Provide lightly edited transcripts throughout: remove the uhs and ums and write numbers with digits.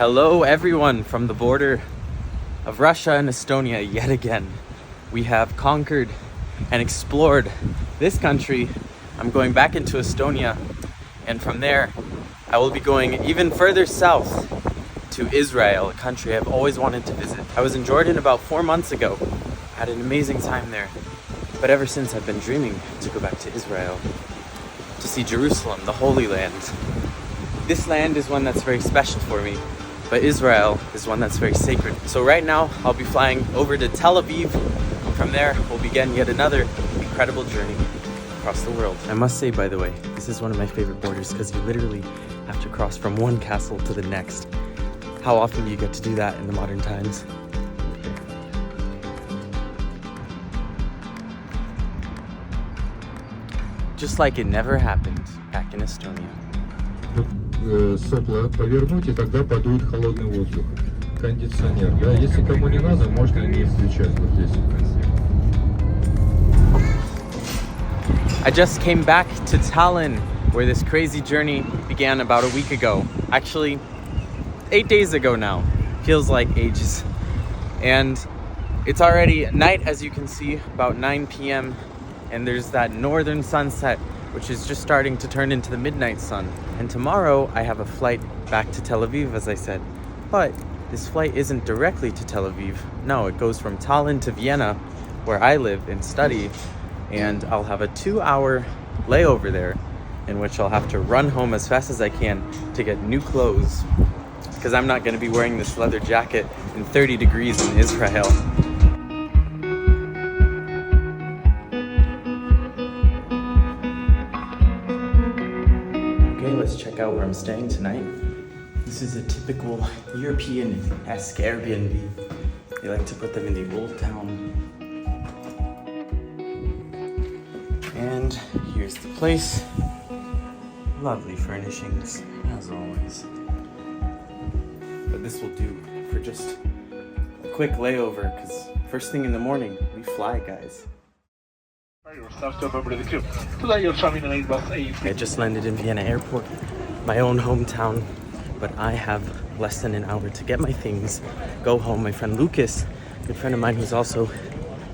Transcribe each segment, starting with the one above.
Hello everyone from the border of Russia and Estonia yet again. We have conquered and explored this country. I'm going back into Estonia, and from there I will be going even further south to Israel, a country I've always wanted to visit. I was in Jordan about 4 months ago, had an amazing time there, but ever since I've been dreaming to go back to Israel, to see Jerusalem, the Holy Land. This land is one that's very special for me, but Israel is one that's very sacred. So right now, I'll be flying over to Tel Aviv. From there, we'll begin yet another incredible journey across the world. I must say, by the way, this is one of my favorite borders because you literally have to cross from one castle to the next. How often do you get to do that in the modern times? Just like it never happened back in Estonia. Сопла повернуть, и тогда подует холодный воздух. Кондиционер. Да, если кому не надо, можно не включать вот здесь. I just came back to Tallinn, where this crazy journey began about a week ago. Actually, 8 days ago now. Feels like ages. And it's already night, as you can see, about 9 p.m. And there's that northern sunset, which is just starting to turn into the midnight sun. And tomorrow I have a flight back to Tel Aviv, as I said. But this flight isn't directly to Tel Aviv. No, it goes from Tallinn to Vienna, where I live and study. And I'll have a 2-hour layover there, in which I'll have to run home as fast as I can to get new clothes, because I'm not going to be wearing this leather jacket in 30 degrees in Israel. Okay, let's check out where I'm staying tonight. This is a typical European-esque Airbnb. They like to put them in the old town. And here's the place. Lovely furnishings, as always. But this will do for just a quick layover, because first thing in the morning, we fly, guys. I just landed in Vienna Airport, my own hometown, but I have less than an hour to get my things, go home. My friend Lucas, a good friend of mine who's also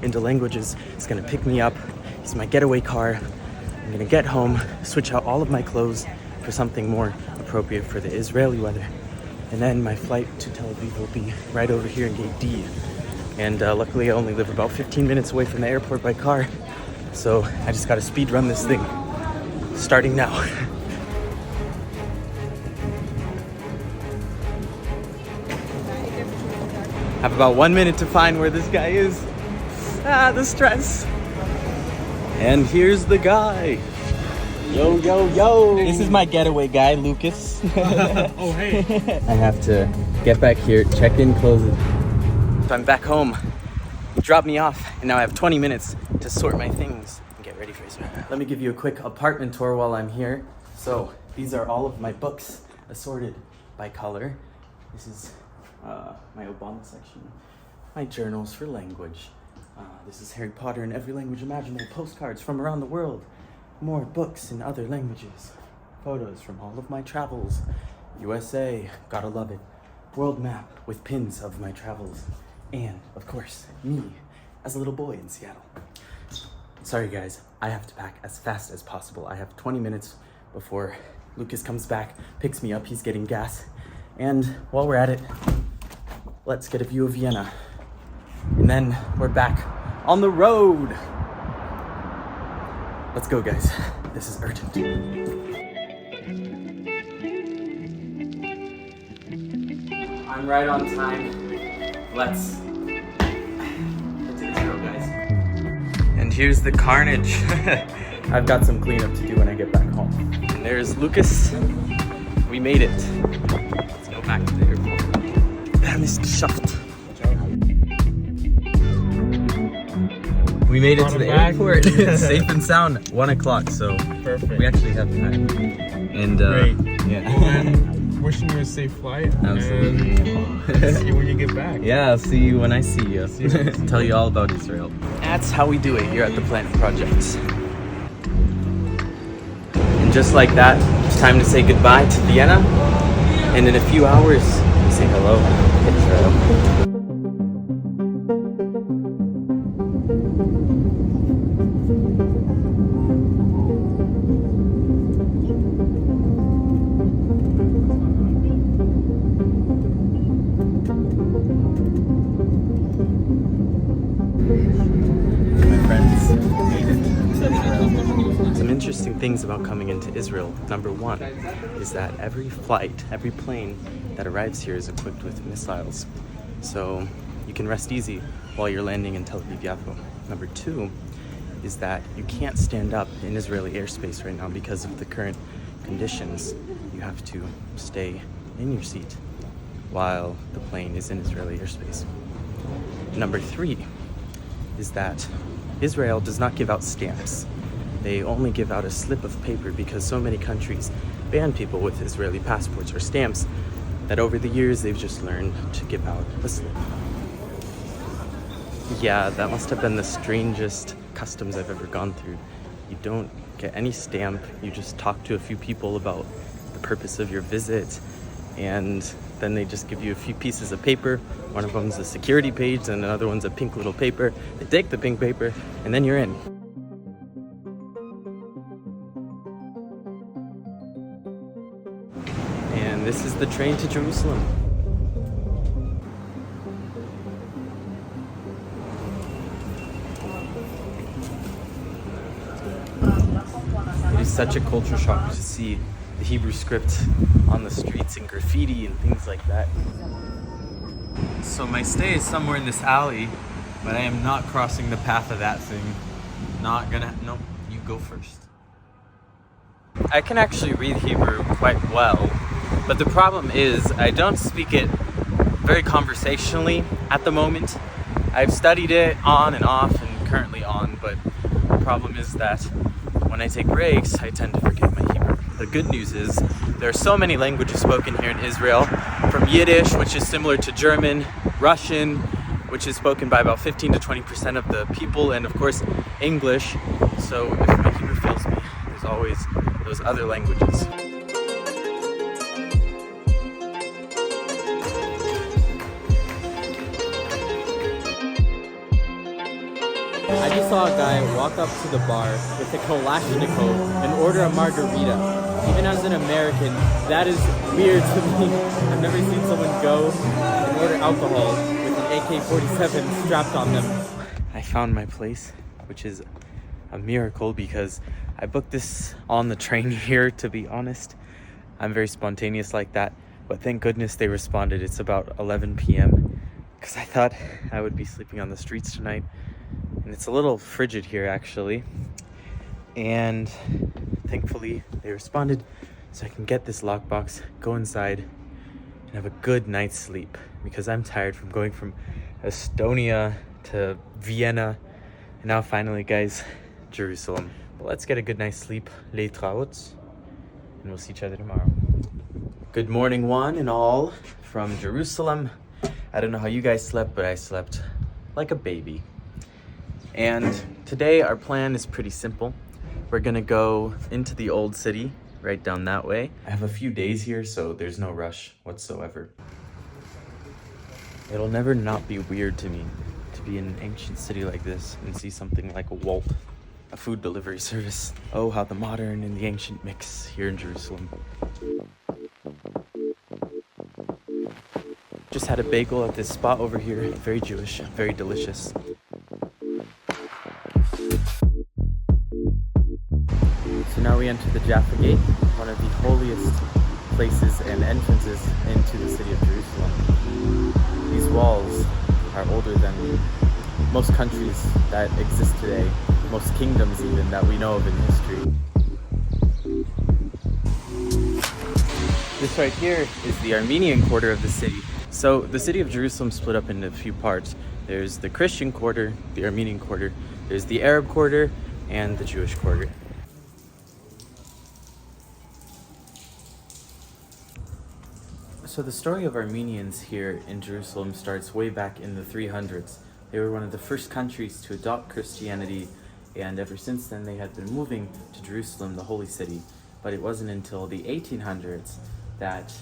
into languages, is gonna pick me up. It's my getaway car. I'm gonna get home, switch out all of my clothes for something more appropriate for the Israeli weather. And then my flight to Tel Aviv will be right over here in Gate D. And luckily I only live about 15 minutes away from the airport by car. So I just gotta speed run this thing, starting now. Have about 1 minute to find where this guy is. The stress. And here's the guy. Yo, yo, yo. This is my getaway guy, Lucas. Oh, hey. I have to get back here, check in, close it. So I'm back home. He dropped me off, and now I have 20 minutes to sort my things and get ready for Israel. Let me give you a quick apartment tour while I'm here. So these are all of my books assorted by color. This is my Obama section. My journals for language. This is Harry Potter in every language imaginable, postcards from around the world, more books in other languages, photos from all of my travels, USA, gotta love it, world map with pins of my travels, and, of course, me as a little boy in Seattle. Sorry guys, I have to pack as fast as possible. I have 20 minutes before Lucas comes back, picks me up, he's getting gas, and while we're at it, let's get a view of Vienna. And then we're back on the road. Let's go, guys. This is urgent. I'm right on time. Let's go, guys. And here's the carnage. I've got some cleanup to do when I get back home. And there's Lucas. We made it. Let's go back to the airport. Mr. Schaft. We made it to the airport, safe and sound, 1 o'clock, so Perfect. We actually have time. And Great. yeah. And wishing you a safe flight. Absolutely. And see you when you get back. Yeah, I'll see you when I see you. Tell you all about Israel. That's how we do it here at the Planet Projects. And just like that, it's time to say goodbye to Vienna. And in a few hours, we say Hello, Israel. My friends made it to Israel. Some interesting things about coming into Israel. Number one is that every flight, every plane that arrives here is equipped with missiles. So you can rest easy while you're landing in Tel Aviv-Yafo. Number two is that you can't stand up in Israeli airspace right now because of the current conditions. You have to stay in your seat while the plane is in Israeli airspace. Number three is that Israel does not give out stamps. They only give out a slip of paper because so many countries ban people with Israeli passports or stamps that over the years they've just learned to give out a slip. Yeah, that must have been the strangest customs I've ever gone through. You don't get any stamp, you just talk to a few people about the purpose of your visit, and then they just give you a few pieces of paper. One of them's a security page and another one's a pink little paper. They take the pink paper and then you're in. And this is the train to Jerusalem. It is such a culture shock to see the Hebrew script on the streets and graffiti and things like that. So my stay is somewhere in this alley, but I am not crossing the path of that thing. Nope, you go first. I can actually read Hebrew quite well, but the problem is I don't speak it very conversationally at the moment. I've studied it on and off and currently on, but the problem is that when I take breaks, I tend to forget my Hebrew. The good news is there are so many languages spoken here in Israel, from Yiddish, which is similar to German, Russian, which is spoken by about 15 to 20% of the people, and of course English. So if my Hebrew fails me, there's always those other languages. I just saw a guy walk up to the bar with a Kalashnikov and order a margarita. Even as an American, that is weird to me. I've never seen someone go and order alcohol with an AK-47 strapped on them. I found my place, which is a miracle because I booked this on the train here, to be honest. I'm very spontaneous like that, but thank goodness they responded. It's about 11 p.m. because I thought I would be sleeping on the streets tonight. And it's a little frigid here, actually. And thankfully, they responded so I can get this lockbox, go inside, and have a good night's sleep. Because I'm tired from going from Estonia to Vienna. And now finally, guys, Jerusalem. But let's get a good night's sleep. Leitraut. And we'll see each other tomorrow. Good morning, one and all, from Jerusalem. I don't know how you guys slept, but I slept like a baby. And today our plan is pretty simple. We're gonna go into the old city, right down that way. I have a few days here, so there's no rush whatsoever. It'll never not be weird to me to be in an ancient city like this and see something like a Wolt, a food delivery service. Oh, how the modern and the ancient mix here in Jerusalem. Just had a bagel at this spot over here, very Jewish, very delicious. So now we enter the Jaffa Gate, one of the holiest places and entrances into the city of Jerusalem. These walls are older than most countries that exist today, most kingdoms even that we know of in history. This right here is the Armenian quarter of the city. So the city of Jerusalem split up into a few parts. There's the Christian quarter, the Armenian quarter, there's the Arab quarter, and the Jewish quarter. So the story of Armenians here in Jerusalem starts way back in the 300s. They were one of the first countries to adopt Christianity, and ever since then they had been moving to Jerusalem, the holy city. But it wasn't until the 1800s that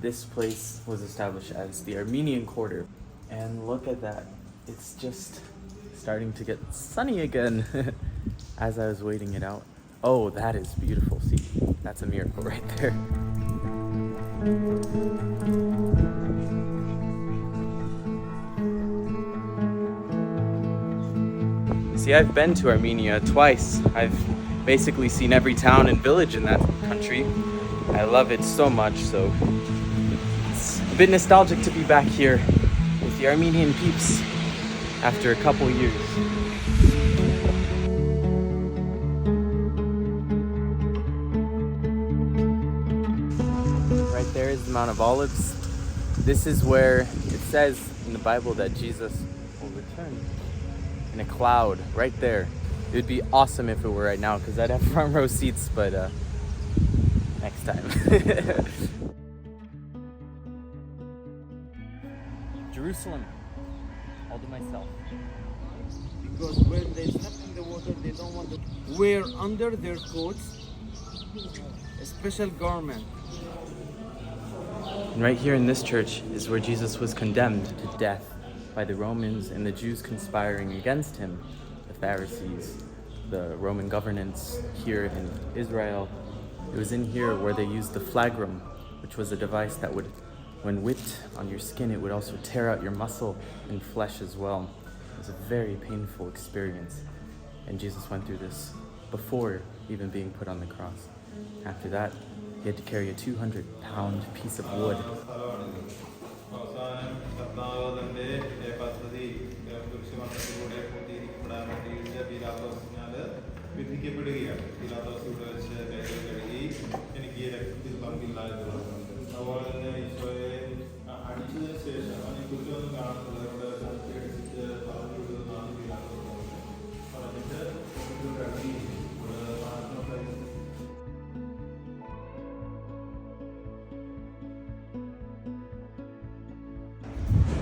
this place was established as the Armenian quarter. And look at that. It's just starting to get sunny again as I was waiting it out. Oh, that is beautiful. See, that's a miracle right there. See, I've been to Armenia twice. I've basically seen every town and village in that country. I love it so much, so it's a bit nostalgic to be back here with the Armenian peeps after a couple years. Right there is the Mount of Olives. This is where it says in the Bible that Jesus will return. In a cloud, right there. It would be awesome if it were right now, because I'd have front row seats, but next time. Jerusalem, all to myself. Because when they step in the water, they don't want to wear under their coats a special garment. And right here in this church is where Jesus was condemned to death by the Romans and the Jews conspiring against him, the Pharisees, the Roman governance here in Israel. It was in here where they used the flagrum, which was a device that would, when whipped on your skin, it would also tear out your muscle and flesh as well. It was a very painful experience. And Jesus went through this before even being put on the cross. After that, he had to carry a 200-pound piece of wood.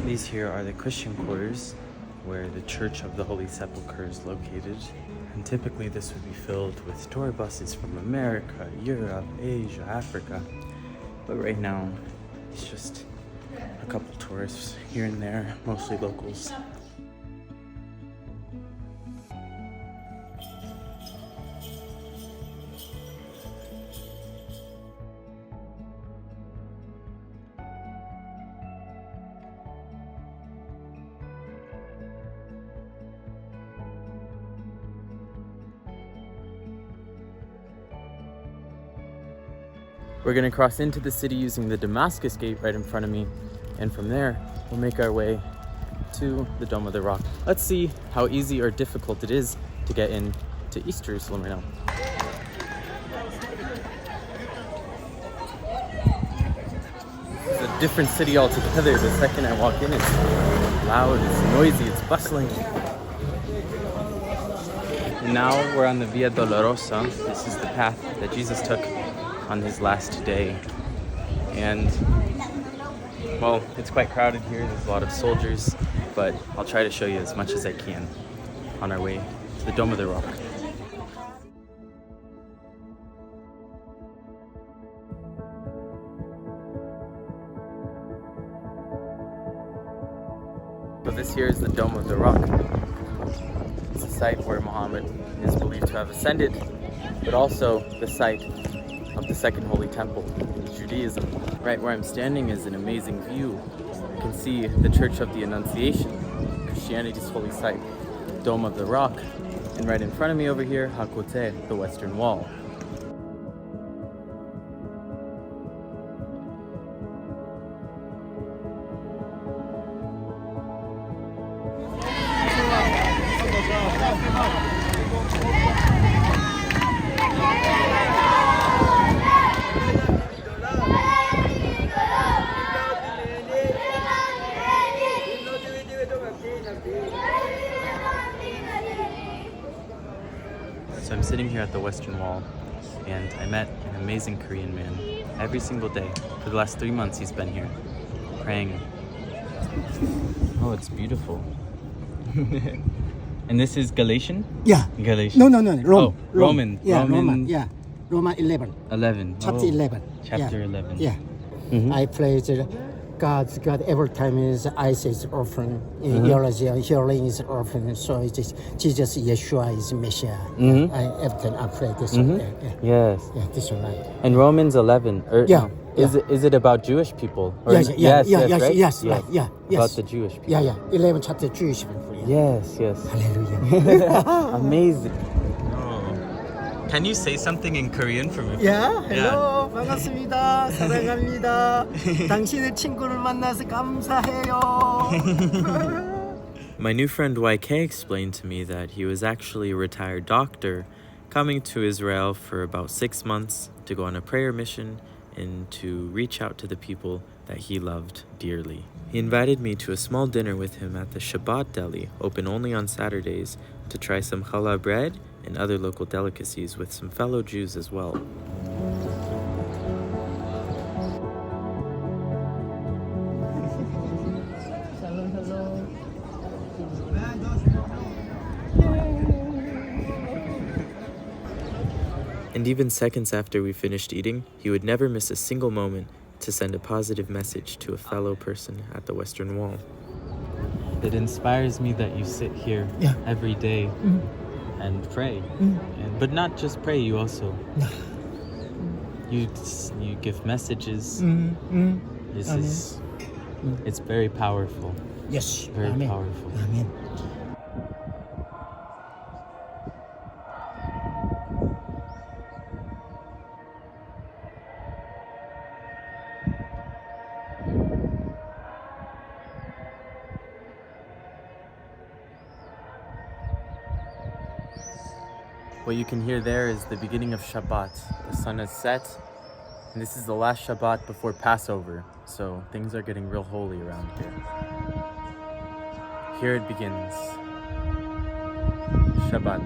These here are the Christian quarters, where the Church of the Holy Sepulchre is located. And typically this would be filled with tour buses from America, Europe, Asia, Africa. But right now, it's just a couple tourists here and there, mostly locals. We're gonna cross into the city using the Damascus Gate right in front of me, and from there, we'll make our way to the Dome of the Rock. Let's see how easy or difficult it is to get into East Jerusalem right now. It's a different city altogether. The second I walk in, it's loud, it's noisy, it's bustling. Now we're on the Via Dolorosa. This is the path that Jesus took on his last day. And, well, it's quite crowded here. There's a lot of soldiers, but I'll try to show you as much as I can on our way to the Dome of the Rock. So this here is the Dome of the Rock. It's the site where Muhammad is believed to have ascended, but also the site of the Second Holy Temple in Judaism. Right where I'm standing is an amazing view. You can see the Church of the Annunciation, Christianity's holy site, Dome of the Rock, and right in front of me over here, Hakote, the Western Wall. So I'm sitting here at the Western Wall, and I met an amazing Korean man every single day. For the last 3 months he's been here, praying. Oh, it's beautiful. And this is Galatian? Yeah. Galatian. No. Rome. Oh, Roman. Yeah, Roman. Roman. Yeah. Roman 11. 11. Chapter Oh, 11. Chapter Yeah. 11. Yeah. I praise God every time his eyes is open, hearing is open. So it is Jesus, Yeshua is Messiah. Every time I pray this way. Yes. Yeah, this is right. And Romans 11. Yeah, Is it about Jewish people? Or Yes, right? yes, right, yeah, yes. About the Jewish people. Yeah, 11 chapter Jewish people. Yeah. Yes. Hallelujah. Amazing. Can you say something in Korean for me? Yeah, hello, 반갑습니다. 사랑합니다. 당신의 친구를 만나서 감사해요. My new friend YK explained to me that he was actually a retired doctor coming to Israel for about 6 months to go on a prayer mission and to reach out to the people that he loved dearly. He invited me to a small dinner with him at the Shabbat deli, open only on Saturdays, to try some challah bread and other local delicacies with some fellow Jews as well. And even seconds after we finished eating, he would never miss a single moment to send a positive message to a fellow person at the Western Wall. It inspires me that you sit here every day and pray. But not just pray, you also you give messages. It's very powerful. Yes, Very Amen. powerful. Amen. What you can hear there is the beginning of Shabbat. The sun has set, and this is the last Shabbat before Passover, so things are getting real holy around here. Here it begins. Shabbat.